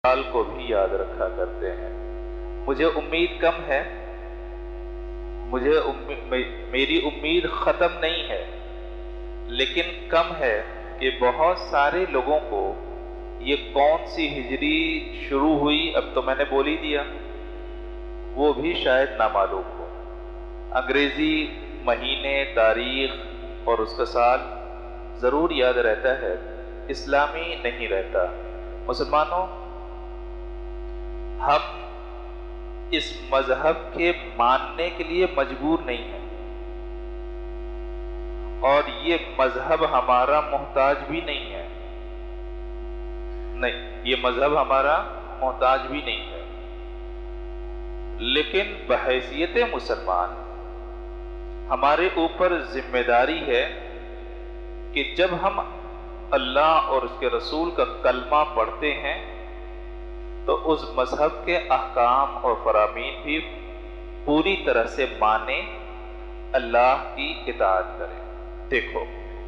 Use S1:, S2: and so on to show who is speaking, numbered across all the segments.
S1: حال کو بھی یاد رکھا کرتے ہیں۔ مجھے امید کم ہے، میری امید ختم نہیں ہے، لیکن کم ہے کہ بہت سارے لوگوں کو یہ کون سی ہجری شروع ہوئی، اب تو میں نے بول ہی دیا، وہ بھی شاید نامعلوم ہو۔ انگریزی مہینے، تاریخ اور اس کا سال ضرور یاد رہتا ہے، اسلامی نہیں رہتا۔ مسلمانوں، ہم اس مذہب کے ماننے کے لیے مجبور نہیں ہیں، اور یہ مذہب ہمارا محتاج بھی نہیں ہے۔ نہیں، یہ مذہب ہمارا محتاج بھی نہیں ہے، لیکن بحیثیت مسلمان ہمارے اوپر ذمہ داری ہے کہ جب ہم اللہ اور اس کے رسول کا کلمہ پڑھتے ہیں تو اس مذہب کے احکام اور فرامین بھی پوری طرح سے مانیں، اللہ کی اطاعت کریں۔ دیکھو،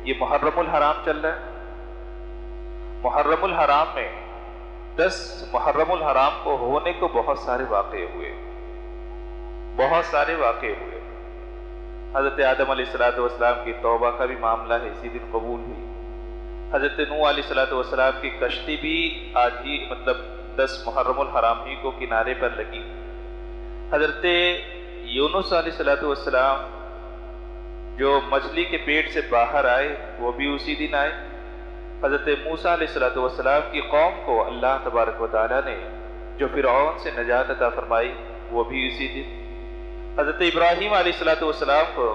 S1: یہ محرم الحرام چل رہا ہے۔ محرم الحرام میں 10 محرم الحرام کو ہونے کو بہت سارے واقعے ہوئے، بہت سارے واقعے ہوئے۔ حضرت آدم علیہ السلام کی توبہ کا بھی معاملہ ہے، اسی دن قبول ہوئی۔ حضرت نوح علیہ السلام کی کشتی بھی آج ہی 10 محرم الحرام ہی کو کنارے پر لگی۔ حضرت یونس علیہ السلام جو مچھلی کے پیٹ سے باہر آئے وہ بھی اسی دن آئے۔ حضرت موسیٰ علیہ السلام کی قوم کو اللہ تبارک و تعالیٰ نے جو فرعون سے نجات عطا فرمائی وہ بھی اسی دن۔ حضرت ابراہیم علیہ السلام کو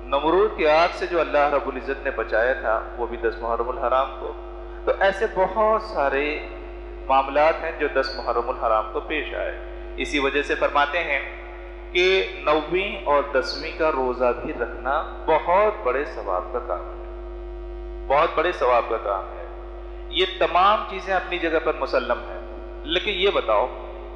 S1: نمرود کی آگ سے جو اللہ رب العزت نے بچایا تھا وہ بھی 10 محرم الحرام کو۔ تو ایسے بہت سارے معاملات ہیں جو 10 محرم الحرام کو پیش آئے۔ اسی وجہ سے فرماتے ہیں کہ 9ویں اور 10ویں کا روزہ بھی رکھنا بہت بڑے ثواب کا کام ہے، بہت بڑے ثواب کا کام ہے۔ یہ تمام چیزیں اپنی جگہ پر مسلم ہیں، لیکن یہ بتاؤ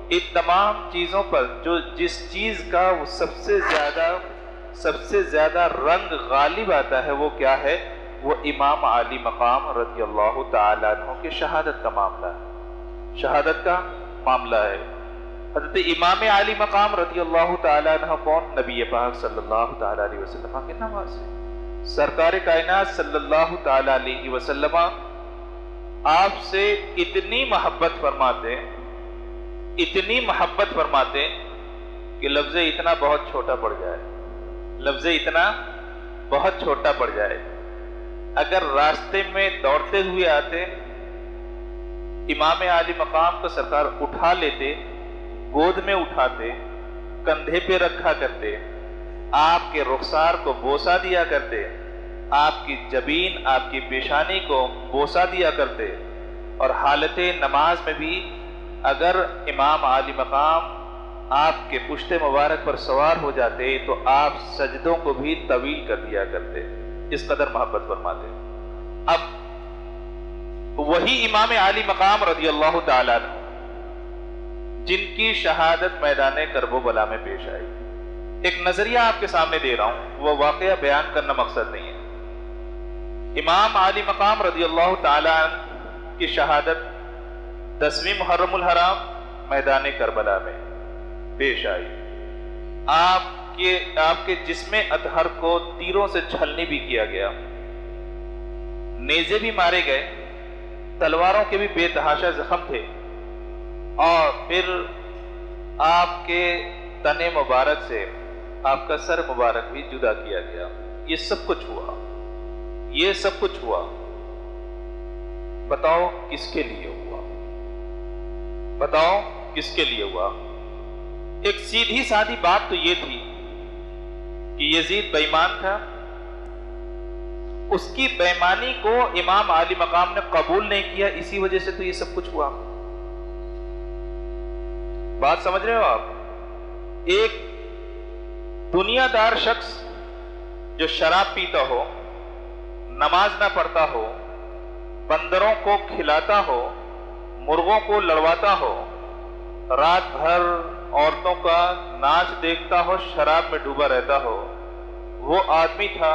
S1: ان تمام چیزوں پر جو جس چیز کا وہ سب سے زیادہ رنگ غالب آتا ہے وہ کیا ہے؟ وہ امام عالی مقام رضی اللہ تعالیٰ عنہ کے شہادت کا معاملہ ہے، شہادت کا معاملہ ہے۔ حضرت امام عالی مقام رضی اللہ تعالیٰ عنہ کون؟ نبی پاک صلی اللہ تعالیٰ علیہ وسلم کے نواز ہیں۔ سرکار کائنات صلی اللہ تعالیٰ علیہ وسلم آپ سے اتنی محبت فرماتے، اتنی محبت فرماتے کہ لفظ اتنا بہت چھوٹا پڑ جائے، لفظ اتنا بہت چھوٹا پڑ جائے۔ اگر راستے میں دوڑتے ہوئے آتے، امام عالی مقام کو سرکار اٹھا لیتے، گود میں اٹھاتے، کندھے پہ رکھا کرتے، آپ کے رخسار کو بوسہ دیا کرتے، آپ کی جبین، آپ کی پیشانی کو بوسہ دیا کرتے، اور حالت نماز میں بھی اگر امام عالی مقام آپ کے پشت مبارک پر سوار ہو جاتے تو آپ سجدوں کو بھی طویل کر دیا کرتے، اس قدر محبت فرماتے۔ اب وہی امام عالی مقام رضی اللہ تعالیٰ عنہ جن کی شہادت میدان کرب و بلا میں پیش آئی، ایک نظریہ آپ کے سامنے دے رہا ہوں، وہ واقعہ بیان کرنا مقصد نہیں ہے۔ امام عالی مقام رضی اللہ تعالیٰ عنہ کی شہادت 10ویں محرم الحرام میدان کربلا میں پیش آئی۔ آپ کے جسم اطہر کو تیروں سے چھلنی بھی کیا گیا، نیزے بھی مارے گئے، تلواروں کے بھی بے تحاشا زخم تھے، اور پھر آپ کے تن مبارک سے آپ کا سر مبارک بھی جدا کیا گیا۔ یہ سب کچھ ہوا، یہ سب کچھ ہوا۔ بتاؤ کس کے لیے ہوا؟ بتاؤ کس کے لیے ہوا؟ ایک سیدھی سادی بات تو یہ تھی کہ یزید بے ایمان تھا، اس کی بے ایمانی کو امام عالی مقام نے قبول نہیں کیا، اسی وجہ سے تو یہ سب کچھ ہوا۔ بات سمجھ رہے ہو آپ؟ ایک دنیا دار شخص جو شراب پیتا ہو، نماز نہ پڑھتا ہو، بندروں کو کھلاتا ہو، مرغوں کو لڑواتا ہو، رات بھر عورتوں کا ناچ دیکھتا ہو، شراب میں ڈوبا رہتا ہو، وہ آدمی تھا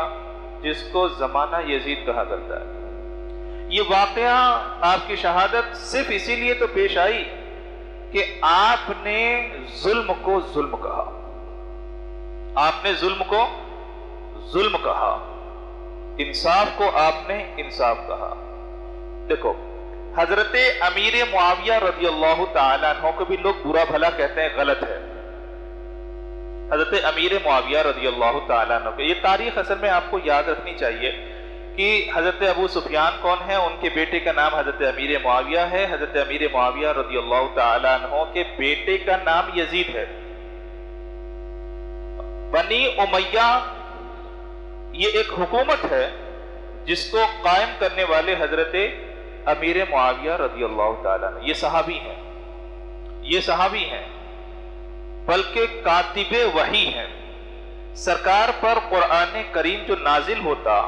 S1: جس کو زمانہ یزید کہا کرتا ہے۔ یہ واقعہ آپ کی شہادت صرف اسی لیے تو پیش آئی کہ آپ نے ظلم کو ظلم کہا، آپ نے ظلم کو ظلم کہا، انصاف کو آپ نے انصاف کہا۔ دیکھو حضرت امیر معاویہ رضی اللہ تعالیٰ عنہ کو بھی لوگ برا بھلا کہتے ہیں، غلط ہے۔ حضرت امیر معاویہ رضی اللہ تعالیٰ عنہ کو، یہ تاریخ اصل میں آپ کو یاد رکھنی چاہیے کہ حضرت ابو سفیان کون ہے، ان کے بیٹے کا نام حضرت امیر معاویہ ہے۔ حضرت امیر معاویہ رضی اللہ تعالیٰ عنہ کے بیٹے کا نام یزید ہے۔ بنی امیہ یہ ایک حکومت ہے جس کو قائم کرنے والے حضرت امیر معاویہ رضی اللہ تعالیٰ عنہ، یہ صحابی ہیں، یہ صحابی ہیں، بلکہ کاتب وحی ہیں۔ سرکار پر قرآن کریم جو نازل ہوتا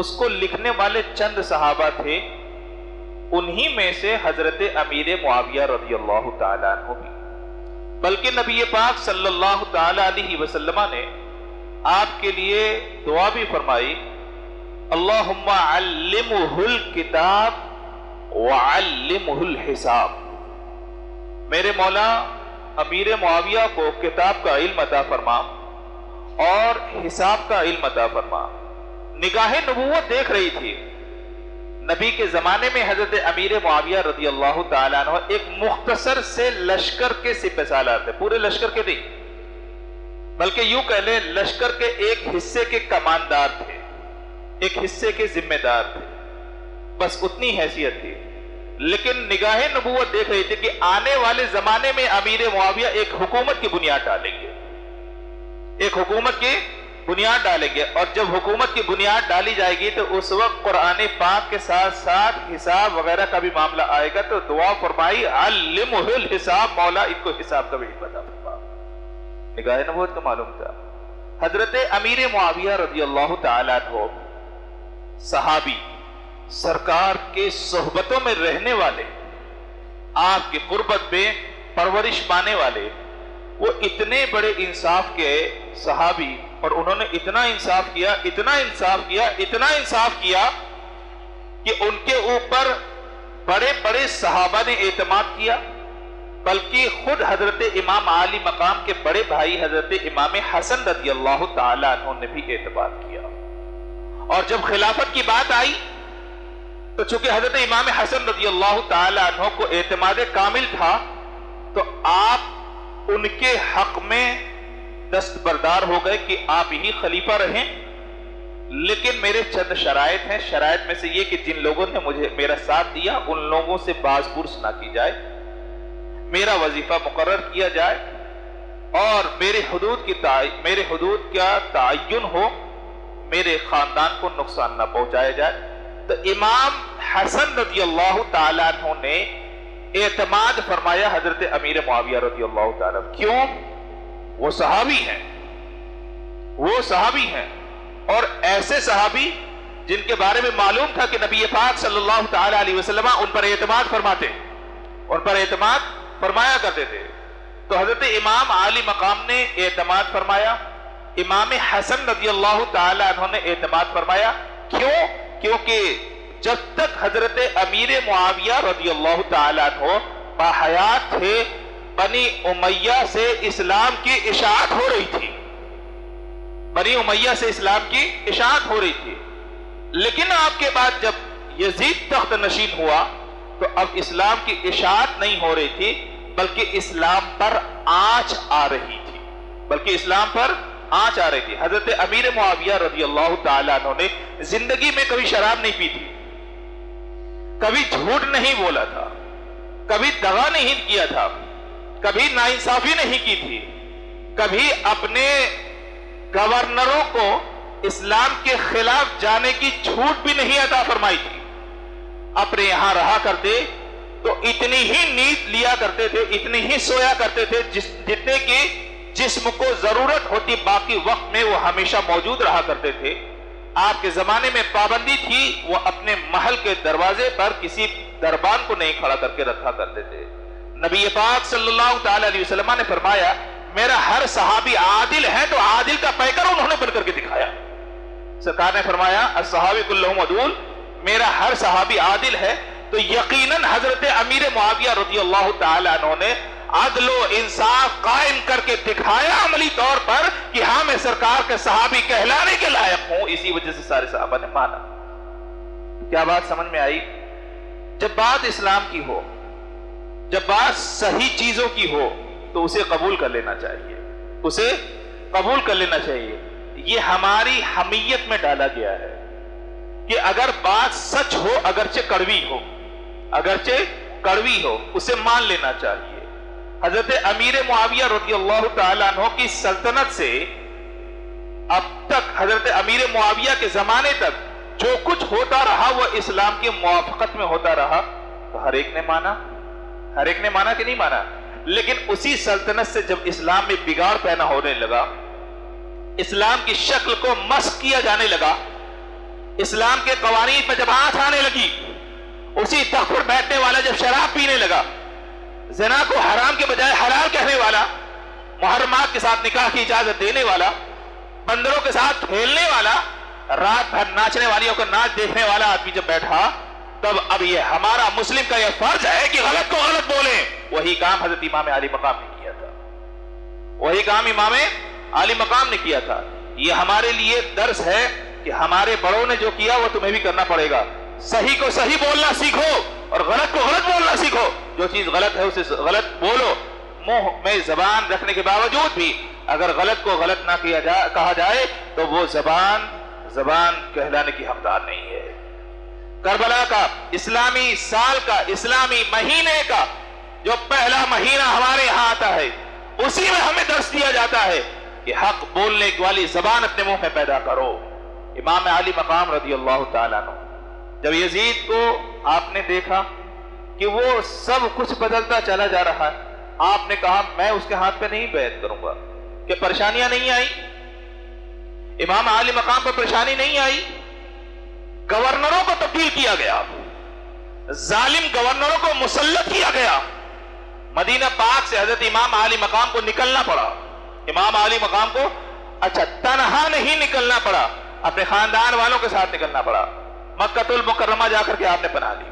S1: اس کو لکھنے والے چند صحابہ تھے، انہی میں سے حضرت امیر معاویہ رضی اللہ تعالیٰ عنہ بھی۔ بلکہ نبی پاک صلی اللہ تعالیٰ علیہ وسلم نے آپ کے لیے دعا بھی فرمائی، اللہم علمہ الکتاب وعلمہ الحساب، میرے مولا امیر معاویہ کو کتاب کا علم عطا فرما اور حساب کا علم عطا فرما۔ نگاہ نبوت دیکھ رہی تھی، نبی کے زمانے میں حضرت امیر معاویہ رضی اللہ تعالیٰ عنہ ایک مختصر سے لشکر کے سپہ سالار تھے، پورے لشکر کے نہیں بلکہ یوں کہہ لیں لشکر کے ایک حصے کے کماندار تھے، ایک حصے کے ذمہ دار تھے، بس اتنی حیثیت تھی۔ لیکن نگاہ نبوت دیکھ رہی تھی کہ آنے والے زمانے میں امیر معاویہ ایک حکومت کی بنیاد ڈالیں گے، ایک حکومت کی بنیاد ڈالیں گے، اور جب حکومت کی بنیاد ڈالی جائے گی تو اس وقت قرآن پاک کے ساتھ ساتھ حساب وغیرہ کا بھی معاملہ آئے گا، تو دعا فرمائی علمہ الحساب، مولا ان کو حساب کا بھی پتہ فرما۔ نگاہ نبوت کا معلوم تھا۔ حضرت امیر معاویہ رضی اللہ تعالیٰ عنہ صحابی، سرکار کے صحبتوں میں رہنے والے، آپ کی قربت میں پرورش پانے والے، وہ اتنے بڑے انصاف کے صحابی، اور انہوں نے اتنا انصاف کیا، اتنا انصاف کیا، اتنا انصاف کیا کہ ان کے اوپر بڑے بڑے صحابہ نے اعتماد کیا، بلکہ خود حضرت امام عالی مقام کے بڑے بھائی حضرت امام حسن رضی اللہ تعالیٰ عنہ نے بھی اعتماد کیا۔ اور جب خلافت کی بات آئی تو چونکہ حضرت امام حسن رضی اللہ تعالیٰ عنہ کو اعتماد کامل تھا، تو آپ ان کے حق میں دستبردار ہو گئے کہ آپ ہی خلیفہ رہیں، لیکن میرے چند شرائط ہیں، شرائط میں سے یہ کہ جن لوگوں نے مجھے میرا ساتھ دیا ان لوگوں سے باز پرس نہ کی جائے، میرا وظیفہ مقرر کیا جائے، اور میرے حدود کا تعین ہو، میرے خاندان کو نقصان نہ پہنچایا جائے۔ تو امام حسن رضی اللہ تعالیٰ عنہ نے اعتماد فرمایا حضرت امیر معاویہ رضی اللہ تعالیٰ عنہ۔ کیوں؟ وہ صحابی ہیں، وہ صحابی ہیں، اور ایسے صحابی جن کے بارے میں معلوم تھا کہ نبی پاک صلی اللہ تعالیٰ علیہ وسلم ان پر اعتماد فرماتے، ان پر اعتماد فرمایا کرتے تھے۔ تو حضرت امام عالی مقام نے اعتماد فرمایا، امام حسن رضی اللہ تعالیٰ عنہ نے اعتماد فرمایا۔ کیوں؟ کیونکہ جب تک حضرت امیر معاویہ رضی اللہ تعالیٰ عنہ باحیات تھے، بنی امیہ سے اسلام کی اشاعت ہو رہی تھی، بنی امیہ سے اسلام کی اشاعت ہو رہی تھی۔ لیکن آپ کے بعد جب یزید تخت نشین ہوا تو اب اسلام کی اشاعت نہیں ہو رہی تھی، بلکہ اسلام پر آنچ آ رہی تھی، بلکہ اسلام پر آنچ آ رہی تھی۔ حضرت امیر معاویہ رضی اللہ تعالیٰ عنہ نے زندگی میں کبھی شراب نہیں پی تھی، کبھی جھوٹ نہیں بولا تھا، کبھی دغا نہیں کیا تھا، کبھی ناانصافی نہیں کی تھی، کبھی اپنے گورنروں کو اسلام کے خلاف جانے کی چھوٹ بھی نہیں عطا فرمائی تھی۔ اپنے یہاں رہا کرتے تو اتنی ہی نیند لیا کرتے تھے، اتنی ہی سویا کرتے تھے جتنے کی جسم کو ضرورت ہوتی، باقی وقت میں وہ ہمیشہ موجود رہا کرتے تھے۔ آپ کے زمانے میں پابندی تھی، وہ اپنے محل کے دروازے پر کسی دربان کو نہیں کھڑا کر کے رکھا کرتے تھے۔ نبی پاک صلی اللہ تعالیٰ علیہ وسلم نے فرمایا میرا ہر صحابی عادل ہے، تو عادل کا پیکر انہوں نے بن کر کے دکھایا۔ سرکار نے فرمایا الصحابہ کلہم عدول، میرا ہر صحابی عادل ہے، تو یقیناً حضرت امیر معاویہ رضی اللہ تعالیٰ عنہ نے عدل و انصاف قائم کر کے دکھایا عملی طور پر کہ ہاں میں سرکار کے صحابی کہلانے کے لائق ہوں، اسی وجہ سے سارے صحابہ نے مانا۔ کیا بات سمجھ میں آئی؟ جب بات اسلام کی ہو، جب بات صحیح چیزوں کی ہو تو اسے قبول کر لینا چاہیے، اسے قبول کر لینا چاہیے۔ یہ ہماری حمیت میں ڈالا گیا ہے کہ اگر بات سچ ہو، اگرچہ کڑوی ہو، اگرچہ کڑوی ہو، اسے مان لینا چاہیے۔ حضرت امیر معاویہ رضی اللہ تعالیٰ عنہ کی سلطنت سے اب تک، حضرت امیر معاویہ کے زمانے تک جو کچھ ہوتا رہا وہ اسلام کی موافقت میں ہوتا رہا، تو ہر ایک نے مانا، ہر ایک نے مانا کہ نہیں مانا؟ لیکن اسی سلطنت سے جب اسلام میں بگاڑ پیدا ہونے لگا، اسلام کی شکل کو مسخ کیا جانے لگا، اسلام کے قوانین پر جب آنچ آنے لگی، اسی تخت پر بیٹھنے والا جب شراب پینے لگا، زنا کو حرام کے بجائے حلال کہنے والا، محرمات کے ساتھ نکاح کی اجازت دینے والا، بندروں کے ساتھ کھیلنے والا، رات بھر ناچنے والیوں کو ناچ دیکھنے والا آدمی جب بیٹھا، تب اب یہ ہمارا مسلم کا یہ فرض ہے کہ غلط کو غلط بولیں۔ وہی کام حضرت امام علی مقام نے کیا تھا، وہی کام امام علی مقام نے کیا تھا۔ یہ ہمارے لیے درس ہے کہ ہمارے بڑوں نے جو کیا وہ تمہیں بھی کرنا پڑے گا۔ صحیح کو صحیح بولنا سیکھو اور غلط کو غلط بولنا سیکھو۔ جو چیز غلط ہے اسے غلط بولو، منہ میں زبان رکھنے کے باوجود بھی اگر غلط کو غلط نہ کہا جائے تو وہ زبان کہلانے کی حقدار نہیں ہے۔ کربلا کا اسلامی سال کا، اسلامی مہینے کا جو پہلا مہینہ ہمارے یہاں آتا ہے، اسی میں ہمیں درس دیا جاتا ہے کہ حق بولنے والی زبان اپنے منہ میں پیدا کرو۔ امام علی مقام رضی اللہ تعالیٰ عنہ، جب یزید کو آپ نے دیکھا کہ وہ سب کچھ بدلتا چلا جا رہا ہے، آپ نے کہا میں اس کے ہاتھ پہ نہیں بیعت کروں گا۔ کہ پریشانیاں نہیں آئی؟ امام علی مقام پر پریشانی نہیں آئی؟ گورنروں کو تبدیل کیا گیا، ظالم گورنروں کو مسلط کیا گیا، مدینہ پاک سے حضرت امام علی مقام کو نکلنا پڑا۔ امام علی مقام کو تنہا نہیں نکلنا پڑا، اپنے خاندان والوں کے ساتھ نکلنا پڑا۔ مکہ المکرمہ جا کر کے آپ نے پناہ لی،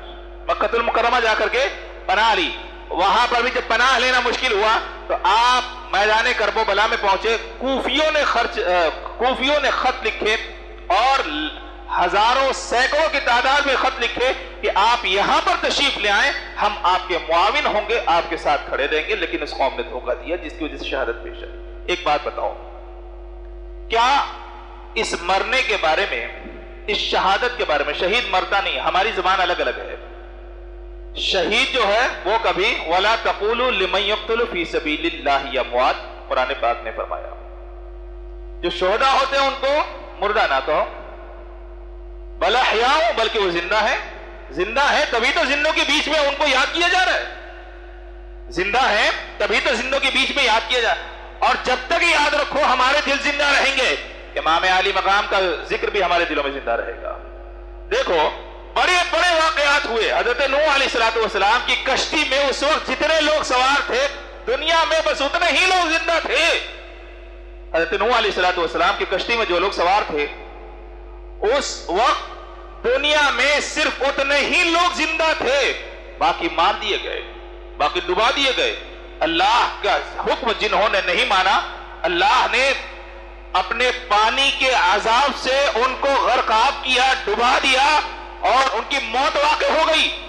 S1: مکہ المکرمہ جا کر کے پناہ لی۔ وہاں پر بھی جب پناہ لینا مشکل ہوا تو آپ میدان کرب و بلا میں پہنچے۔ کوفیوں نے خط لکھے اور ہزاروں سینکڑوں کی تعداد میں خط لکھے کہ آپ یہاں پر تشریف لے آئیں، ہم آپ کے معاون ہوں گے، آپ کے ساتھ کھڑے رہیں گے، لیکن اس قوم نے دھوکہ دیا جس کی وجہ سے شہادت پیش آئی۔ ایک بات بتاؤ، کیا اس مرنے کے بارے میں، اس شہادت کے بارے میں، شہید مرتا نہیں، ہماری زبان الگ الگ ہے۔ شہید جو ہے وہ کبھی وَلَا تَقُولُوا لِمَنْ يَقْتُلُ فِي سَبِيلِ اللَّهِ يَمْوَاتٌ، قرآن پاک نے فرمایا۔ جو شہداء ہوتے ہیں ان کو مردہ نہ کہو، بل احیاء، بلکہ وہ زندہ ہے۔ زندہ ہے تبھی تو زندوں کے بیچ میں ان کو یاد کیا جا رہا ہے، زندہ ہے تبھی تو زندوں کے بیچ میں یاد کیا جا رہا ہے۔ اور جب تک یاد رکھو ہمارے دل زندہ رہیں گے، امام علی مقام کا ذکر بھی ہمارے دلوں میں زندہ رہے گا۔ دیکھو بڑے بڑے واقعات ہوئے۔ حضرت نوح علیہ السلام کی کشتی میں اس وقت جتنے لوگ سوار تھے دنیا میں بس اتنے ہی لوگ زندہ تھے۔ حضرت نوح علیہ السلام کی کشتی میں جو لوگ سوار تھے اس وقت دنیا میں صرف اتنے ہی لوگ زندہ تھے، باقی مار دیے گئے، باقی ڈبا دیے گئے۔ اللہ کا حکم جنہوں نے نہیں مانا، اللہ نے اپنے پانی کے عذاب سے ان کو غرقاب کیا، ڈبا دیا اور ان کی موت واقع ہو گئی۔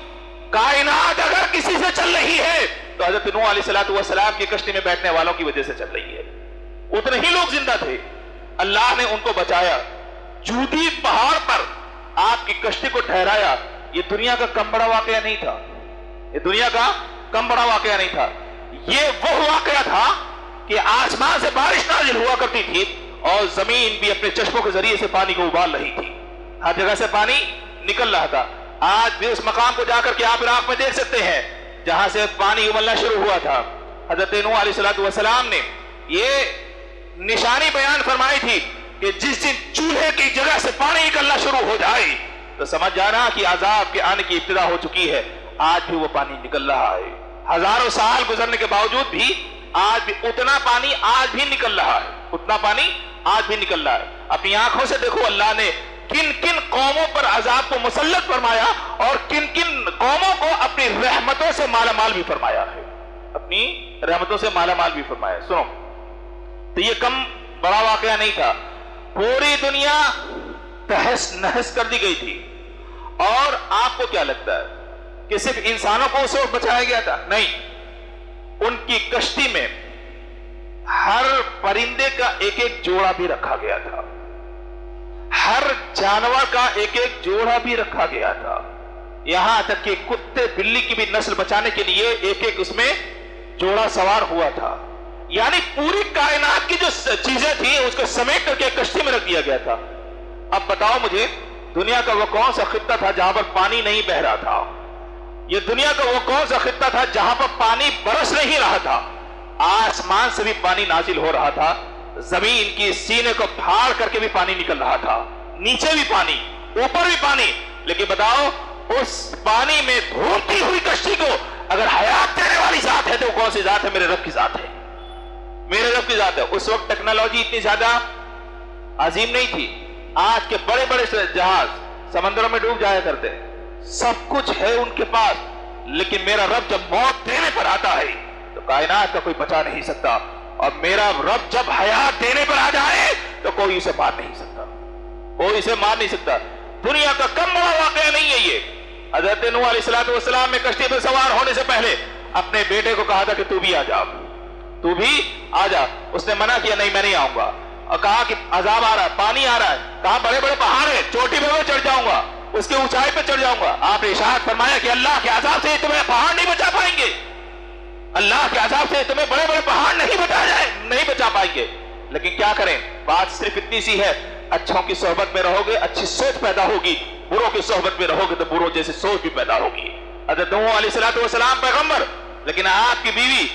S1: کائنات اگر کسی سے چل رہی ہے تو حضرت نوح علیہ السلام کی کشتی میں بیٹھنے والوں کی وجہ سے چل رہی ہے۔ اتنے ہی لوگ زندہ تھے، اللہ نے ان کو بچایا۔ جودی پہاڑ پر آپ کی کشتی کو ٹھہرایا۔ یہ دنیا کا کم بڑا واقعہ نہیں تھا، یہ دنیا کا کم بڑا واقعہ نہیں تھا۔ یہ وہ واقعہ تھا کہ آسمان سے بارش نازل ہوا کرتی تھی اور زمین بھی اپنے چشموں کے ذریعے سے پانی کو ابال رہی تھی، ہر جگہ سے پانی نکل رہا تھا۔ آج بھی اس مقام کو جا کر کے آپ عراق میں دیکھ سکتے ہیں جہاں سے پانی ابلنا شروع ہوا تھا۔ حضرت نوح علیہ السلام نے یہ نشانی بیان فرمائی تھی کہ جس دن چولہے کی جگہ سے پانی نکلنا شروع ہو جائے تو سمجھ جانا کہ عذاب کے آنے کی ابتدا ہو چکی ہے۔ آج بھی وہ پانی نکل رہا ہے، ہزاروں سال گزرنے کے باوجود بھی آج بھی اتنا پانی آج بھی نکل رہا ہے، اتنا پانی آج بھی نکل رہا ہے۔ اپنی آنکھوں سے دیکھو اللہ نے کن کن قوموں پر عذاب کو مسلط فرمایا اور کن کن قوموں کو اپنی رحمتوں سے مالا مال بھی فرمایا ہے، اپنی رحمتوں سے مالا مال بھی فرمایا۔ سنو، تو یہ کم بڑا واقعہ نہیں تھا، پوری دنیا تہس نہس کر دی گئی تھی۔ اور آپ کو کیا لگتا ہے کہ صرف انسانوں کو اس وقت بچایا گیا تھا؟ نہیں، ان کی کشتی میں ہر پرندے کا ایک ایک جوڑا بھی رکھا گیا تھا، ہر جانور کا ایک ایک جوڑا بھی رکھا گیا تھا، یہاں تک کہ کتے بلی کی بھی نسل بچانے کے لیے ایک ایک اس میں جوڑا سوار ہوا تھا۔ یعنی پوری کائنات کی جو چیزیں تھیں اس کو سمیٹ کر کے کشتی میں رکھ دیا گیا تھا۔ اب بتاؤ مجھے، دنیا کا وہ کون سا خطہ تھا جہاں پر پانی نہیں بہ رہا تھا؟ یہ دنیا کا وہ کون سا خطہ تھا جہاں پر پانی برس نہیں رہا تھا؟ آسمان سے بھی پانی نازل ہو رہا تھا، زمین کی سینے کو پھاڑ کر کے بھی پانی نکل رہا تھا، نیچے بھی پانی، اوپر بھی پانی۔ لیکن بتاؤ، اس پانی میں گھومتی ہوئی کشتی کو اگر حیات دینے والی ذات ہے تو کون سی ذات ہے؟ میرے رب کی ذات ہے، میرے رب کی ذات ہے۔ اس وقت ٹیکنالوجی اتنی زیادہ عظیم نہیں تھی، آج کے بڑے بڑے جہاز سمندروں میں ڈوب جایا کرتے ہیں، سب کچھ ہے ان کے پاس، لیکن میرا رب جب موت دینے پر آتا ہے تو کائنات کا کوئی بچا نہیں سکتا، اور میرا رب جب حیات دینے پر آ جائے تو کوئی اسے مار نہیں سکتا، کوئی اسے مار نہیں سکتا۔ دنیا کا کم بڑا واقعہ نہیں ہے یہ۔ حضرت نوح علیہ السلام میں کشتی پر سوار ہونے سے پہلے اپنے بیٹے کو کہا تھا کہ تو بھی آ جا، تو بھی آ جا۔ اس نے منع کیا، نہیں میں نہیں آؤں گا، اور کہا کہ عذاب آ رہا ہے، پانی آ رہا ہے، کہا بڑے بڑے پہاڑ ہیں، چوٹی پہ میں چڑھ جاؤں گا، اس کی اونچائی پہ چڑھ جاؤں گا۔ آپ نے ارشاد فرمایا کہ اللہ کے عذاب سے تمہیں پہاڑ نہیں بچا پائیں گے، اللہ کے عذاب سے تمہیں بڑے بڑے پہاڑ نہیں بچا پائیں گے۔ لیکن کیا کریں، بات صرف اتنی سی ہے، اچھوں کی صحبت میں رہو گے اچھی سوچ پیدا ہوگی، بروں کی صحبت میں رہو گے تو بروں جیسی سوچ بھی پیدا ہوگی۔ حضرت نوح علیہ السلام پیغمبر، لیکن آپ کی بیوی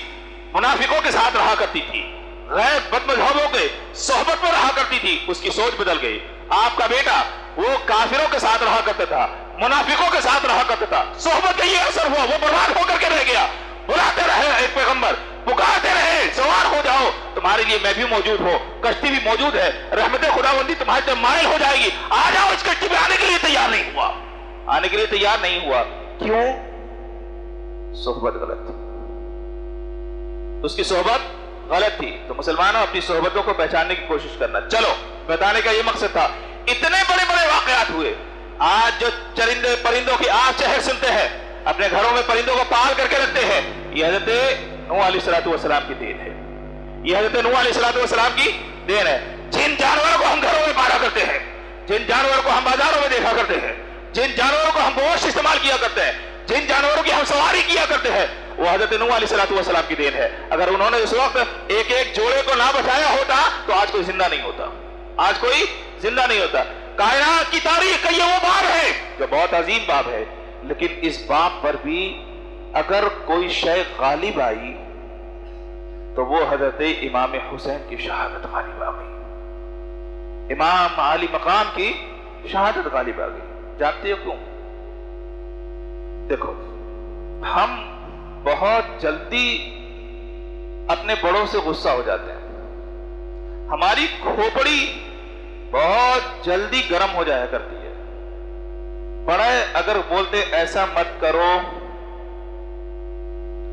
S1: منافقوں کے ساتھ رہا کرتی تھی، غیر بد مذہبوں کے صحبت میں رہا کرتی تھی، اس کی سوچ بدل گئی۔ آپ کا بیٹا وہ کافروں کے ساتھ رہا کرتا تھا، منافقوں کے ساتھ رہا کرتا تھا، صحبت کا یہ اثر ہوا، وہ برباد ہو کر کے رہ گیا۔ بلاتے رہے ایک پیغمبر، پکارتے رہے سوار ہو جاؤ، تمہارے لیے میں بھی موجود ہوں، کشتی بھی موجود ہے، رحمت خداوندی تمہاری طرف مائل ہو جائے گی، آ جاؤ۔ اس کشتی میں آنے کے لیے تیار نہیں ہوا، آنے کے لیے تیار نہیں ہوا۔ کیوں؟ صحبت غلط تھی، اس کی صحبت غلط تھی۔ تو مسلمانوں اپنی صحبتوں کو پہچاننے کی کوشش کرنا۔ چلو، بتانے کا یہ مقصد تھا۔ اتنے بڑے بڑے واقعات ہوئے، آج جو چرندے پرندوں کی آج چہر سنتے ہیں، اپنے گھروں میں پرندوں کو پال کر کے رکھتے ہیں، یہ حضرت نوح علیہ السلام کی دین ہے، یہ حضرت نوح علیہ السلام کی دین ہے۔ جن جانوروں کو ہم گھروں میں پالا کرتے ہیں، جن جانوروں کو ہم بازاروں میں دیکھا کرتے ہیں، جن جانوروں کو ہم گوشت استعمال کیا کرتے ہیں، جن جانوروں کی ہم سواری کیا کرتے ہیں، وہ حضرت نوح علیہ السلام کی دین ہے۔ اگر انہوں نے اس وقت ایک ایک جوڑے کو نہ بچایا ہوتا تو آج کوئی زندہ نہیں ہوتا، آج کوئی زندہ نہیں ہوتا۔ کائنات کی تاریخ کا یہ وہ باب ہے جو بہت عظیم باب ہے، لیکن اس باب پر بھی اگر کوئی شے غالب آئی تو وہ حضرت امام حسین کی شہادت غالب آ گئی، امام عالی مقام کی شہادت غالب آ گئی۔ جانتے ہو کیوں؟ دیکھو، ہم بہت جلدی اپنے بڑوں سے غصہ ہو جاتے ہیں، ہماری کھوپڑی بہت جلدی گرم ہو جایا کرتی ہے۔ بڑے اگر بولتے ایسا مت کرو،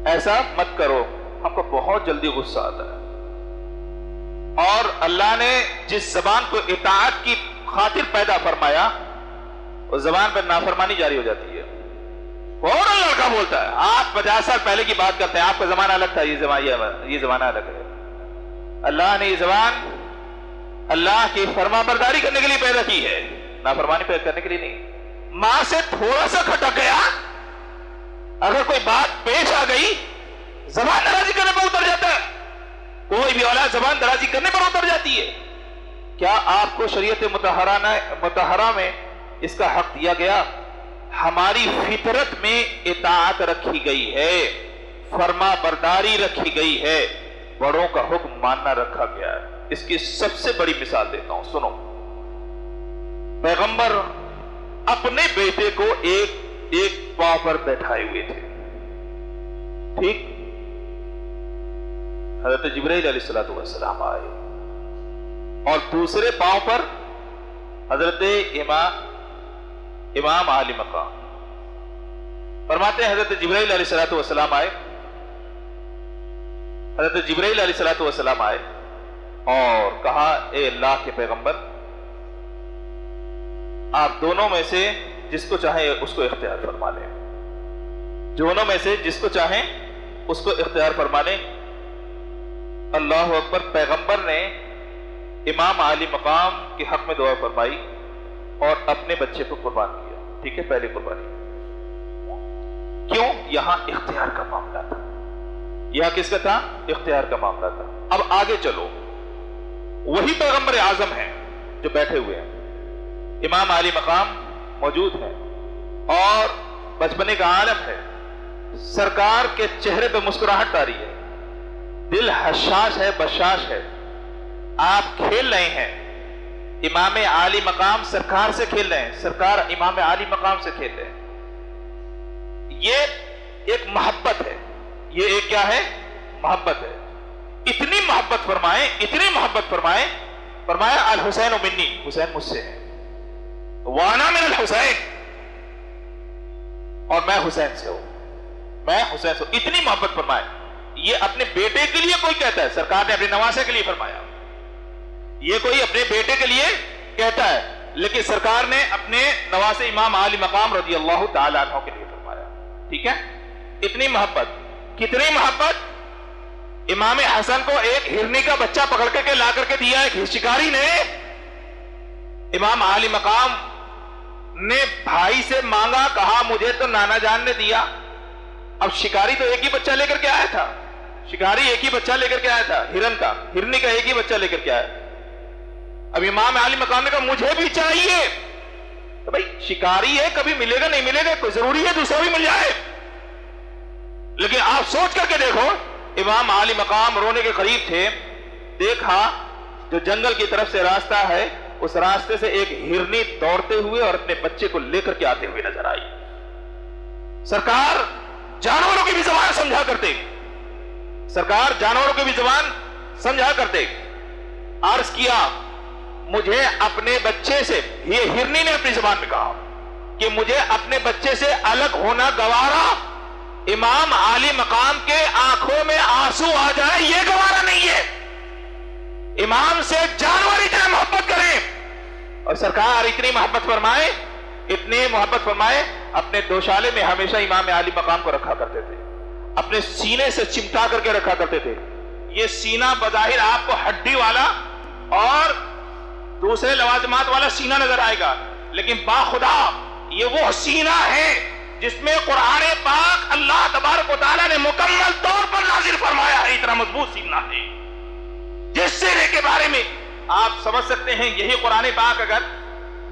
S1: ایسا مت کرو، ہم کو بہت جلدی غصہ آتا ہے۔ اور اللہ نے جس زبان کو اطاعت کی خاطر پیدا فرمایا، اس زبان پر نافرمانی جاری ہو جاتی ہے۔ فوراً لڑکا بولتا ہے، آپ 50 سال پہلے کی بات کرتے ہیں، آپ کا زمانہ الگ تھا، یہ زمانہ الگ ہے۔ اللہ نے یہ زبان اللہ کی فرما برداری کرنے کے لیے پیدا کی ہے، نافرمانی پیدا کرنے کے لیے نہیں۔ ماں سے تھوڑا سا کھٹک گیا، اگر کوئی بات پیش آ گئی، زبان درازی کرنے پر اتر جاتا ہے، کوئی بھی اولاد زبان درازی کرنے پر اتر جاتی ہے۔ کیا آپ کو شریعت مطہرہ میں اس کا حق دیا گیا؟ ہماری فطرت میں اطاعت رکھی گئی ہے، فرما برداری رکھی گئی ہے، بڑوں کا حکم ماننا رکھا گیا ہے۔ اس کی سب سے بڑی مثال دیتا ہوں، سنو۔ پیغمبر اپنے بیٹے کو ایک پاؤں پر بیٹھائے ہوئے تھے، ٹھیک؟ حضرت جبرائیل علیہ السلام آئے اور دوسرے پاؤں پر حضرت امام عالی مقام فرماتے ہیں حضرت جبرائیل علیہ السلام آئے، حضرت جبرائیل علیہ السلام آئے اور کہا اے اللہ کے پیغمبر، آپ دونوں میں سے جس کو چاہیں اس کو اختیار فرما لیں، دونوں میں سے جس کو چاہیں اس کو اختیار فرما لیں۔ اللہ اکبر۔ پیغمبر نے امام عالی مقام کے حق میں دعا فرمائی اور اپنے بچے کو قربان کیا۔ ٹھیک ہے، پہلی قربانی۔ کیوں؟ یہاں اختیار کا معاملہ تھا۔ یہاں کس کا تھا؟ اختیار کا معاملہ تھا۔ اب آگے چلو، وہی پیغمبر اعظم ہیں جو بیٹھے ہوئے ہیں، امام عالی مقام موجود ہیں اور بچپنے کا عالم ہے، سرکار کے چہرے پہ مسکراہٹ آ رہی ہے، دل حشاش ہے، بشاش ہے، آپ کھیل رہے ہیں، امام عالی مقام سرکار سے کھیل رہے ہیں، سرکار امام عالی مقام سے کھیل رہے ہیں۔ یہ ایک محبت ہے، یہ ایک کیا ہے؟ محبت ہے۔ اتنی محبت فرمائے، اتنی محبت فرمائے، فرمایا الحسین منی، حسین مجھ سے ہے، وانا من الحسین، اور میں حسین سے ہوں، میں حسین سے ہوں۔ اتنی محبت فرمائے۔ یہ اپنے بیٹے کے لیے کوئی کہتا ہے، سرکار نے اپنے نواسے کے لیے فرمایا، یہ کوئی اپنے بیٹے کے لیے کہتا ہے، لیکن سرکار نے اپنے نواسے امام عالی مقام رضی اللہ تعالیٰ عنہ کے لیے فرمایا۔ ٹھیک ہے، اتنی محبت۔ کتنی محبت؟ امام حسن کو ایک ہرنی کا بچہ پکڑ کے لا کر کے دیا ایک شکاری نے، امام عالی مقام نے بھائی سے مانگا، کہا مجھے تو نانا جان نے دیا۔ اب شکاری تو ایک ہی بچہ لے کر کے آیا تھا، شکاری ایک ہی بچہ لے کر کے آیا تھا، ہرنی کا ایک ہی بچہ لے کر کے آیا۔ اب امام عالی مقام نے کہا مجھے بھی چاہیے، تو بھائی شکاری ہے، کبھی ملے گا نہیں ملے گا، کوئی ضروری ہے دوسرا بھی مل جائے، لیکن آپ سوچ کر کے دیکھو، امام عالی مقام رونے کے قریب تھے، دیکھا جو جنگل کی طرف سے راستہ ہے، اس راستے سے ایک ہرنی دوڑتے ہوئے اور اپنے بچے کو لے کر کے آتے ہوئے نظر آئی۔ سرکار جانوروں کی بھی زبان سمجھا کرتے، سرکار جانوروں کی بھی زبان سمجھا کرتے۔ عرض کیا مجھے اپنے بچے سے، یہ ہرنی نے اپنی زبان میں کہا کہ مجھے اپنے بچے سے الگ ہونا گوارا، امام عالی مقام کے آنکھوں میں آنسو آ جائے یہ گوارا نہیں ہے، امام سے جانور اتنا محبت کریں۔ اور سرکار اتنی محبت فرمائے، اتنی محبت فرمائے، اپنے دوشالے میں ہمیشہ امام عالی مقام کو رکھا کرتے تھے، اپنے سینے سے چمٹا کر کے رکھا کرتے تھے۔ یہ سینہ بظاہر آپ کو ہڈی والا اور دوسرے لوازمات والا سینہ نظر آئے گا، لیکن باخدا یہ وہ سینہ ہے جس میں قرآن پاک اللہ تبارک و تعالیٰ نے مکمل طور پر نازل فرمایا ہے، اتنا مضبوط سینہ ہے، جس سینے کے بارے میں آپ سمجھ سکتے ہیں یہی قرآن پاک اگر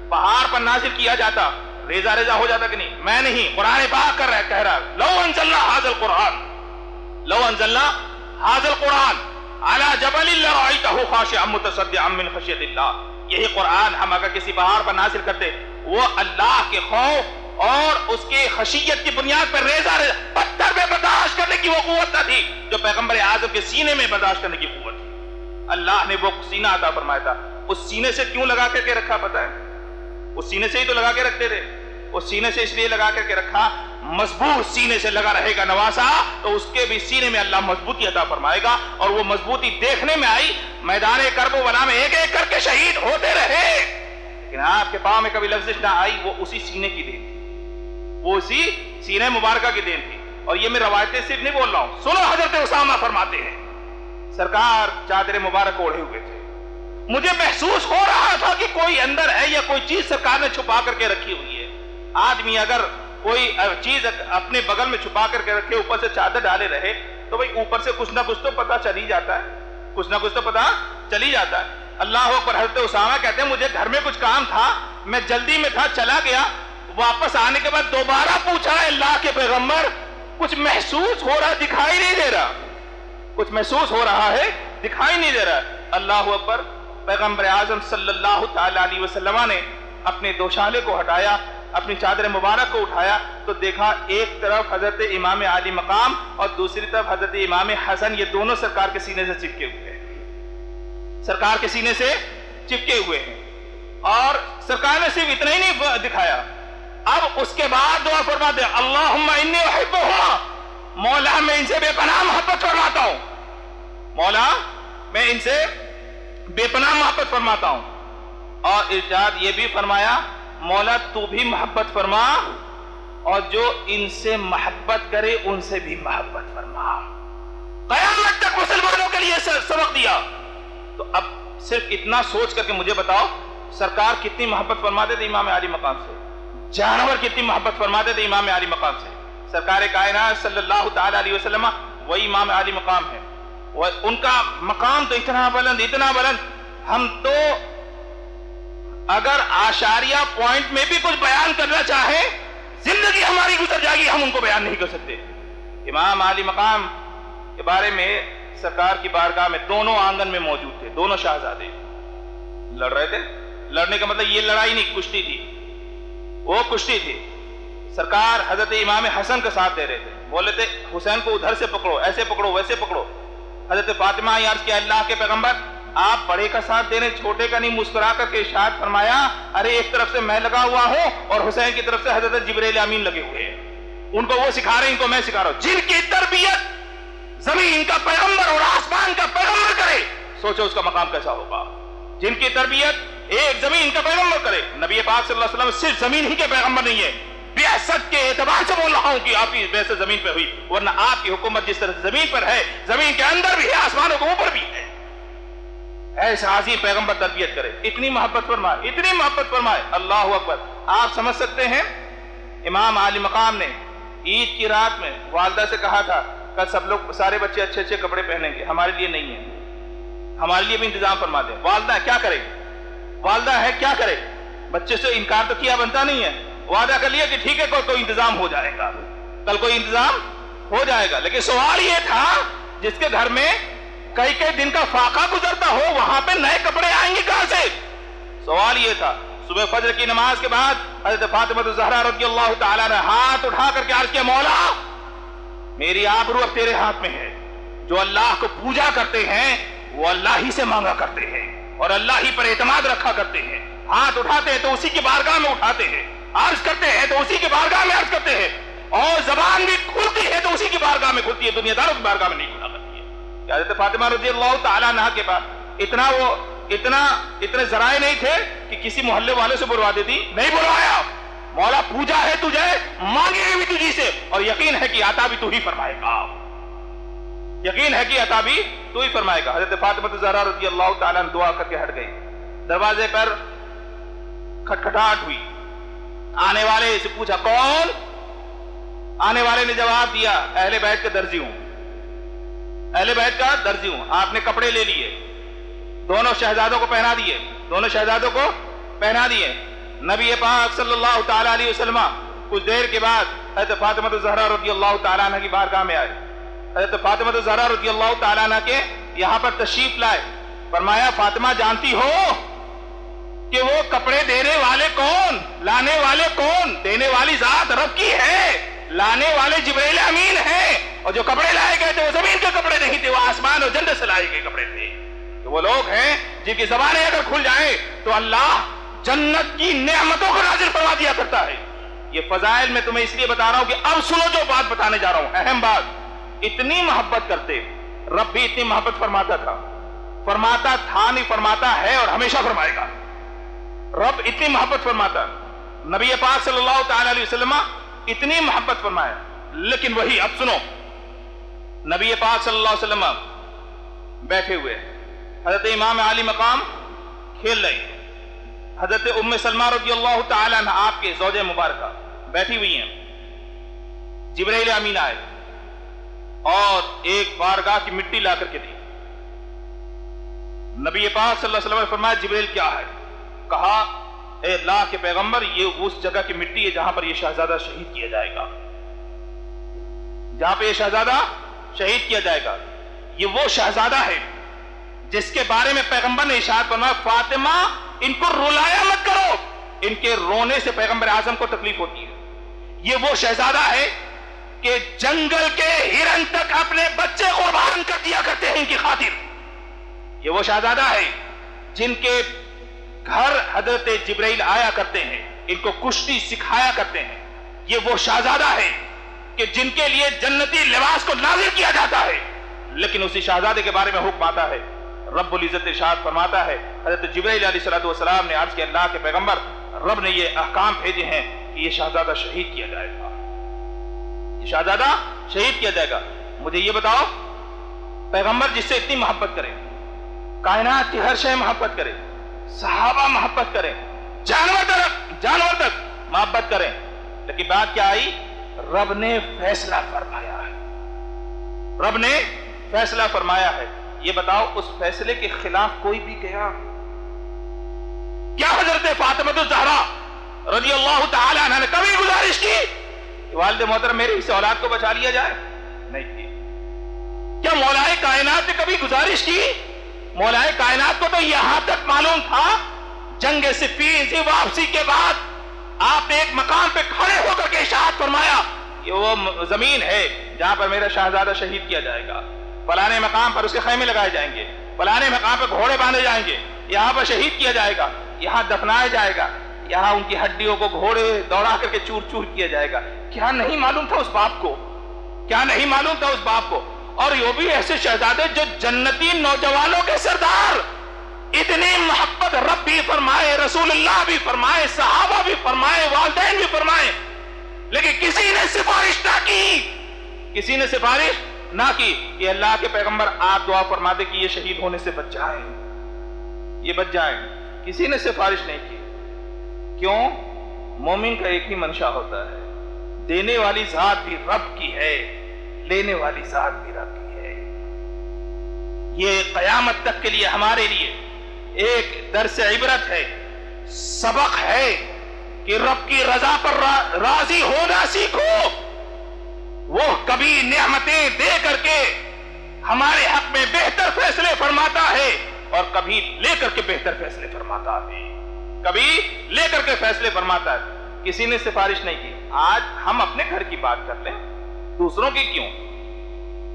S1: پہاڑ پر نازل کیا جاتا ریزہ ریزہ ہو جاتا کہ نہیں؟ میں نہیں، قرآن پاک کہہ رہا لو انزلنا ھذا القرآن، لو انزلنا ھذا القرآن علی جبل لرأیتہ خاشعا متصدعا من خشیۃ اللہ۔ یہی قرآن ہم اگر کسی پہاڑ پر نازل کرتے، وہ اللہ کے خوف اور اس کی خشیت کی بنیاد پر ریزہ ریزہ پتھر میں برداشت کرنے کی وہ قوت نہ تھی جو پیغمبر اعظم کے سینے میں برداشت کرنے کی قوت تھی۔ اللہ نے وہ سینہ عطا فرمایا تھا۔ اس سینے سے کیوں لگا کر کے رکھا پتہ ہے؟ اس سینے سے ہی تو لگا کے رکھتے تھے، اس سینے سے اس لیے لگا کر کے رکھا، مضبوط سینے سے لگا رہے گا نواسا تو اس کے بھی سینے میں اللہ مضبوطی عطا فرمائے گا، اور وہ مضبوطی دیکھنے میں آئی، میدان کرب و بلا میں ایک ایک کر کے شہید ہوتے رہے، لیکن آپ کے پاؤں میں کبھی لفظش نہ آئی، وہ اسی سینے کی دین تھی، وہ اسی سینے مبارکہ کی دین تھی۔ اور یہ میں روایتیں صرف نہیں بول رہا ہوں، سنو حضرت اسامہ فرماتے ہیں سرکار چادر مبارک اوڑھے ہوئے تھے، مجھے محسوس ہو رہا تھا کہ کوئی اندر ہے یا کوئی چیز سرکار نے چھپا کر کے رکھی ہوئی ہے۔ آدمی اگر کوئی چیز اپنے بغل میں چھپا کر کے رکھے، اوپر سے چادر ڈالے رہے، تو بھئی اوپر سے کچھ نہ کچھ تو پتہ چل ہی جاتا ہے، کچھ نہ کچھ تو پتہ چل ہی جاتا ہے۔ اللہ اکبر۔ حضرت اسامہ کہتے ہیں مجھے گھر میں کچھ کام تھا، میں جلدی میں تھا، چلا گیا، واپس آنے کے بعد دوبارہ پوچھا اللہ کے پیغمبر کچھ محسوس ہو رہا، دکھائی نہیں دے رہا، کچھ محسوس ہو رہا ہے، دکھائی نہیں دے رہا۔ اللہ اکبر۔ پیغمبر اعظم صلی اللہ تعالی علیہ وسلم نے اپنے دوشالے کو ہٹایا، اپنی چادر مبارک کو اٹھایا تو دیکھا ایک طرف حضرت امام عالی مقام اور دوسری طرف حضرت امام حسن، یہ دونوں سرکار کے سینے سے چپکے ہوئے ہیں، سرکار کے سینے سے چپکے ہوئے ہیں، اور
S2: سرکار نے صرف اتنا ہی نہیں دکھایا، اب اس کے بعد دعا فرماتے ہیں اللہم انی احبہما، مولا میں ان سے بے پناہ محبت فرماتا ہوں، مولا میں ان سے بے پناہ محبت فرماتا ہوں. اور ارشاد یہ بھی فرمایا مولا تو بھی محبت فرما اور جو ان سے محبت کرے ان سے بھی محبت فرما. قیامت تک مسلمانوں کے لیے سبق دیا. تو اب صرف اتنا سوچ کر کے مجھے بتاؤ سرکار کتنی محبت فرماتے تھے امام عالی مقام سے، جانور کتنی محبت فرماتے تھے امام عالی مقام سے. سرکار کائنات صلی اللہ تعالی علیہ وسلم وہی امام عالی مقام ہے، ان کا مقام تو اتنا بلند اتنا بلند، ہم تو اگر آشاریہ پوائنٹ میں بھی کچھ بیان کرنا چاہیں زندگی ہماری گزر جائے گی، ہم ان کو بیان نہیں کر سکتے. امام عالی مقام کے بارے میں سرکار کی بارگاہ میں دونوں آنگن میں موجود تھے، دونوں شہزادے لڑ رہے تھے. لڑنے کا مطلب یہ لڑائی نہیں، کشتی تھی، وہ کشتی تھی. سرکار حضرت امام حسن کا ساتھ دے رہے تھے، بولے تھے حسین کو ادھر سے پکڑو، ایسے پکڑو ویسے پکڑو. حضرت فاطمہ عرض کیا اللہ کے پیغمبر آپ بڑے کا ساتھ دے رہے چھوٹے کا نہیں. مسکرا کر کے ارشاد فرمایا ارے ایک طرف سے میں لگا ہوا ہوں اور حسین کی طرف سے حضرت جبرائیل امین لگے ہوئے ہیں، ان کو وہ سکھا رہے ہیں، ان کو میں سکھا رہا ہوں. جن کی تربیت زمین کا پیغمبر اور آسمان کا پیغمبر کرے، سوچو اس کا مقام کیسا ہوگا. جن کی تربیت ایک زمین کا پیغمبر کرے. نبی پاک صلی اللہ علیہ وسلم صرف زمین ہی کے پیغمبر نہیں ہے، بعثت کے اعتبار سے بول رہا ہوں کہ آپ کی بعثت زمین پہ ہوئی، ورنہ آپ کی حکومت جس طرح زمین پر ہے زمین کے اندر بھی ہے، آسمانوں کے اوپر بھی ہے. ایسا عظیم پیغمبر تربیت کرے، اتنی محبت فرمائے، اتنی محبت فرمائے. اللہ اکبر. آپ سمجھ سکتے ہیں امام عالی مقام نے عید کی رات میں والدہ سے کہا تھا کل سب لوگ سارے بچے اچھے اچھے کپڑے پہنیں گے، ہمارے لیے نہیں ہے، ہمارے لیے بھی انتظام فرما دیں. والدہ کیا کرے، والدہ ہے کیا کرے، بچے سے انکار تو کیا بنتا نہیں ہے. وعدہ کر لیا کہ ٹھیک ہے کوئی انتظام ہو جائے گا، کل کوئی انتظام ہو جائے گا. لیکن سوال یہ تھا جس کے گھر میں کئی کئی دن کا فاقہ گزرتا ہو وہاں پہ نئے کپڑے آئیں گے کہاں سے؟ سوال یہ تھا. صبح فجر کی نماز کے بعد حضرت فاطمہ الزہرا رضی اللہ تعالیٰ نے ہاتھ اٹھا کر کے عرض کیا مولا میری آبرو اب تیرے ہاتھ میں ہے. جو اللہ کو پوجا کرتے ہیں وہ اللہ ہی سے مانگا کرتے ہیں اور اللہ ہی پر اعتماد رکھا کرتے ہیں. ہاتھ اٹھاتے ہیں تو اسی کی بارگاہ میں اٹھاتے ہیں، عرض کرتے ہیں تو اسی کی بارگاہ میں عرض کرتے ہیں، اور زبان بھی کھلتی ہے تو اسی کی بارگاہ میں کھلتی ہے، دنیا داروں کی بارگاہ میں نہیں کھلا کرتی ہے. حضرت فاطمہ رضی اللہ تعالیٰ عنہ کے پاس اتنے ذرائع نہیں تھے کہ کسی محلے والے سے بلوا دیتی، نہیں بلوایا. مولا پوجا ہے تجھے، مانگے بھی تجھی سے، اور یقین ہے کہ عطا بھی تو ہی فرمائے گا، یقین ہے کہ عطا بھی تو ہی فرمائے گا. حضرت فاطمہ الزہرا رضی اللہ تعالیٰ عنہ دعا کر کے ہٹ گئی. دروازے پر کھٹکھٹاہٹ ہوئی. آنے والے سے پوچھا کون؟ آنے والے نے جواب دیا اہل بیت کا درزی ہوں، اہل بیت کا درزی ہوں. آپ نے کپڑے لے لیے، دونوں شہزادوں کو پہنا دیے، دونوں شہزادوں کو پہنا دیے. نبی پاک صلی اللہ تعالیٰ علیہ وسلم کچھ دیر کے بعد حضرت فاطمہ الزہرا رضی اللہ تعالیٰ عنہ کی بارگاہ میں آئے. حضرت فاطمہ الزہرا رضی اللہ تعالیٰ عنہ کے یہاں پر تشریف لائے. فرمایا فاطمہ جانتی ہو کہ وہ کپڑے دینے والے کون، لانے والے کون؟ دینے والی ذات رب کی ہے، لانے والے جبرائیل امین ہیں، اور جو کپڑے لائے گئے تھے وہ زمین کے کپڑے نہیں تھے، وہ آسمان اور جنت سے لائے گئے کپڑے تھے. تو وہ لوگ ہیں جن کی زبانیں اگر کھل جائیں تو اللہ جنت کی نعمتوں کو نازل فرما دیا کرتا ہے. یہ فضائل میں تمہیں اس لیے بتا رہا ہوں کہ اب سنو جو بات بتانے جا رہا ہوں، اہم بات. اتنی محبت کرتے رب بھی اتنی محبت فرماتا تھا، فرماتا تھا نہیں فرماتا ہے اور ہمیشہ فرمائے گا. رب اتنی محبت فرماتا، نبی پاک صلی اللہ تعالی علیہ وسلم اتنی محبت فرمایا. لیکن وہی اب سنو، نبی پاک صلی اللہ علیہ وسلم بیٹھے ہوئے، حضرت امام علی مقام کھیل رہے ہیں، حضرت ام سلمہ رضی اللہ تعالی عنہ آپ کے زوجہ مبارکہ بیٹھی ہوئی ہیں. جبرائیل امین آئے اور ایک بارگاہ کی مٹی لا کر کے دی. نبی پاک صلی اللہ علیہ وسلم نے فرمایا جبرائیل کیا ہے؟ کہا اے اللہ کے پیغمبر یہ اس جگہ کی مٹی ہے جہاں پر یہ شہزادہ شہید کیا جائے گا، جہاں پہ یہ شہزادہ شہید کیا جائے گا. یہ وہ شہزادہ ہے جس کے بارے میں پیغمبر نے ارشاد فرمایا فاطمہ ان کو رلایا مت کرو، ان کے رونے سے پیغمبر اعظم کو تکلیف ہوتی ہے. یہ وہ شہزادہ ہے کہ جنگل کے ہرن تک اپنے بچے قربان کر دیا کرتے ہیں ان کی خاطر. یہ وہ شہزادہ ہے جن کے گھر حضرت جبرائیل آیا کرتے ہیں، ان کو کشتی سکھایا کرتے ہیں. یہ وہ شہزادہ ہے کہ جن کے لیے جنتی لباس کو نازل کیا جاتا ہے، لیکن اسی شہزادے کے بارے میں حکم آتا ہے. رب العزت ارشاد فرماتا ہے، حضرت جبرائیل علیہ السلام نے عرض کیا اللہ کے پیغمبر، رب نے یہ احکام بھیجے ہیں کہ یہ شہزادہ شہید کیا جائے گا، یہ شہزادہ شہید کیا جائے گا. مجھے یہ بتاؤ، پیغمبر جس سے اتنی محبت کریں، کائنات کی ہر شے محبت کرے، صحابہ محبت کریں، جانور تک محبت کریں، لیکن بات کیا آئی؟ رب نے فیصلہ فرمایا ہے، رب نے فیصلہ فرمایا ہے. یہ بتاؤ اس فیصلے کے خلاف کوئی بھی گیا؟ کیا حضرت فاطمہ الزہرا رضی اللہ تعالی عنہ نے کبھی گزارش کی کہ والد محترم میری اس اولاد کو بچا لیا جائے؟ نہیں کی. کیا مولائے کائنات نے کبھی گزارش کی؟ مولائے کائنات کو تو یہاں تک معلوم تھا، جنگ صفین سے واپسی کے بعد آپ نے ایک مقام پہ کھڑے ہو کر کے ارشاد فرمایا کہ وہ زمین ہے جہاں پر میرا شہزادہ شہید کیا جائے گا، فلانے مقام پر اس کے خیمے لگائے جائیں گے، فلانے مقام پر گھوڑے باندھے جائیں گے، یہاں پر شہید کیا جائے گا، یہاں دفنایا جائے گا، یہاں ان کی ہڈیوں کو گھوڑے دوڑا کر کے چور چور کیا جائے گا. کیا نہیں معلوم تھا اس باپ کو؟ کیا نہیں معلوم تھا اس باپ کو؟ اور یہ بھی ایسے شہزادے جو جنتی نوجوانوں کے سردار، اتنی محبت رب بھی فرمائے، رسول اللہ بھی فرمائے، صحابہ بھی فرمائے، والدین بھی فرمائے، لیکن کسی نے سفارش نہ کی، کسی نے سفارش نہ کی کہ اللہ کے پیغمبر آپ دعا فرما دے کہ یہ شہید ہونے سے بچ جائیں، یہ بچ جائیں. کسی نے سفارش نہیں کی. کیوں؟ مومن کا ایک ہی منشا ہوتا ہے، دینے والی ذات بھی رب کی ہے، لینے والی ذات بھی رب کی ہے. یہ قیامت تک کے لیے ہمارے لیے ایک درس عبرت ہے، سبق ہے کہ رب کی رضا پر راضی ہونا سیکھو. وہ کبھی نعمتیں دے کر کے ہمارے حق میں بہتر فیصلے فرماتا ہے اور کبھی لے کر کے بہتر فیصلے فرماتا ہے، کبھی لے کر کے فیصلے فرماتا ہے. کسی نے سفارش نہیں کی. آج ہم اپنے گھر کی بات کر لیں، دوسروں کی کیوں؟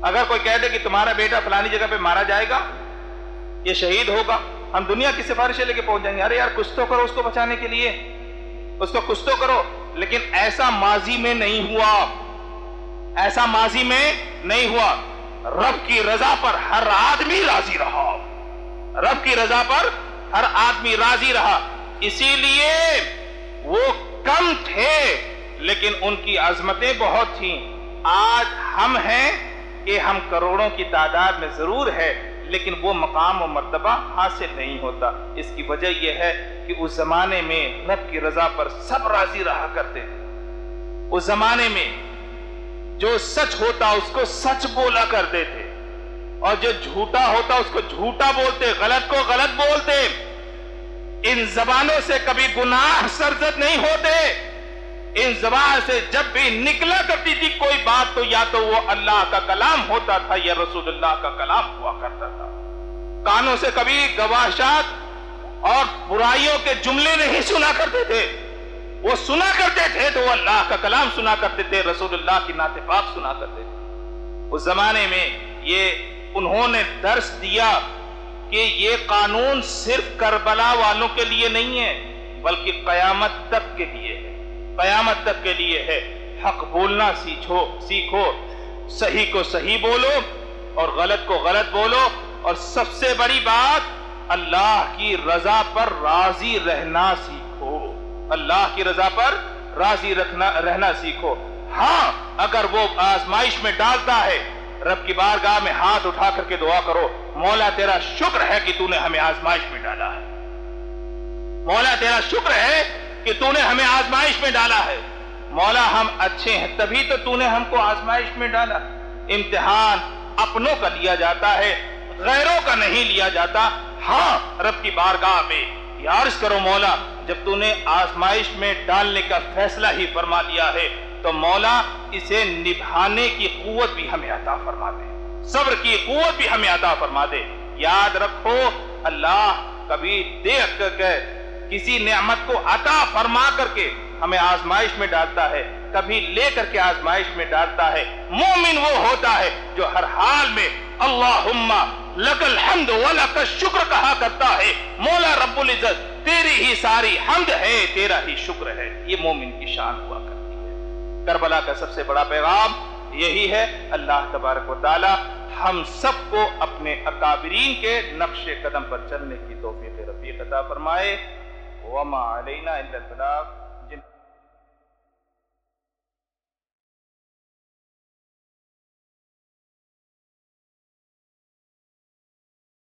S2: اگر کوئی کہہ دے کہ تمہارا بیٹا فلانی جگہ پہ مارا جائے گا، یہ شہید ہوگا، ہم دنیا کی سفارشیں لے کے پہنچ جائیں گے، ارے یار کچھ تو کرو اس کو بچانے کے لیے، اس کو کچھ تو کرو. لیکن ایسا ماضی میں نہیں ہوا، ایسا ماضی میں نہیں ہوا. رب کی رضا پر ہر آدمی راضی رہا، رب کی رضا پر ہر آدمی راضی رہا. اسی لیے وہ کم تھے لیکن ان کی عظمتیں بہت تھیں. آج ہم ہیں کہ ہم کروڑوں کی تعداد میں ضرور ہے لیکن وہ مقام و مرتبہ حاصل نہیں ہوتا. اس کی وجہ یہ ہے کہ اس زمانے میں رب کی رضا پر سب راضی رہا کرتے تھے. اس زمانے میں جو سچ ہوتا اس کو سچ بولا کرتے تھے اور جو جھوٹا ہوتا اس کو جھوٹا بولتے، غلط کو غلط بولتے. ان زبانوں سے کبھی گناہ سرزد نہیں ہوتے. ان زبان سے جب بھی نکلا کرتی تھی کوئی بات تو یا تو وہ اللہ کا کلام ہوتا تھا یا رسول اللہ کا کلام ہوا کرتا تھا. کانوں سے کبھی گواشات اور برائیوں کے جملے نہیں سنا کرتے تھے. وہ سنا کرتے تھے تو وہ اللہ کا کلام سنا کرتے تھے، رسول اللہ کی نعت پاک سنا کرتے تھے. اس زمانے میں یہ انہوں نے درس دیا کہ یہ قانون صرف کربلا والوں کے لیے نہیں ہے بلکہ قیامت تک کے لیے ہے، قیامت تک کے لیے ہے. حق بولنا سیکھو، صحیح کو صحیح بولو اور غلط کو غلط بولو. اور سب سے بڑی بات اللہ کی رضا پر راضی رہنا سیکھو، اللہ کی رضا پر راضی رہنا سیکھو. ہاں اگر وہ آزمائش میں ڈالتا ہے رب کی بارگاہ میں ہاتھ اٹھا کر کے دعا کرو، مولا تیرا شکر ہے کہ تو نے ہمیں آزمائش میں ڈالا ہے، مولا تیرا شکر ہے کہ تو نے ہمیں آزمائش میں ڈالا ہے. مولا ہم اچھے ہیں تبھی تو نے ہم کو آزمائش میں ڈالا. امتحان اپنوں کا لیا جاتا ہے، غیروں کا نہیں لیا جاتا. ہاں رب کی بارگاہ میں عرض کرو مولا جب تو نے آزمائش میں ڈالنے کا فیصلہ ہی فرما لیا ہے تو مولا اسے نبھانے کی قوت بھی ہمیں عطا فرما دے، صبر کی قوت بھی ہمیں عطا فرما دے. یاد رکھو اللہ کبھی دیکھ کر کے کسی نعمت کو عطا فرما کر کے ہمیں آزمائش میں ڈالتا ہے، کبھی لے کر کے آزمائش میں ڈالتا ہے. مومن وہ ہوتا ہے جو ہر حال میں اللہم لک الحمد ولک الشکر کہا کرتا ہے. مولا رب العزت تیری ہی ساری حمد ہے، تیرا ہی شکر ہے، یہ مومن کی شان ہوا کرتی ہے۔ کربلا کا سب سے بڑا پیغام یہی ہے، اللہ تبارک و تعالی ہم سب کو اپنے اکابرین کے نقش قدم پر چلنے کی توفیق رفیق عطا فرمائے۔ وما علینا الا البلاغ۔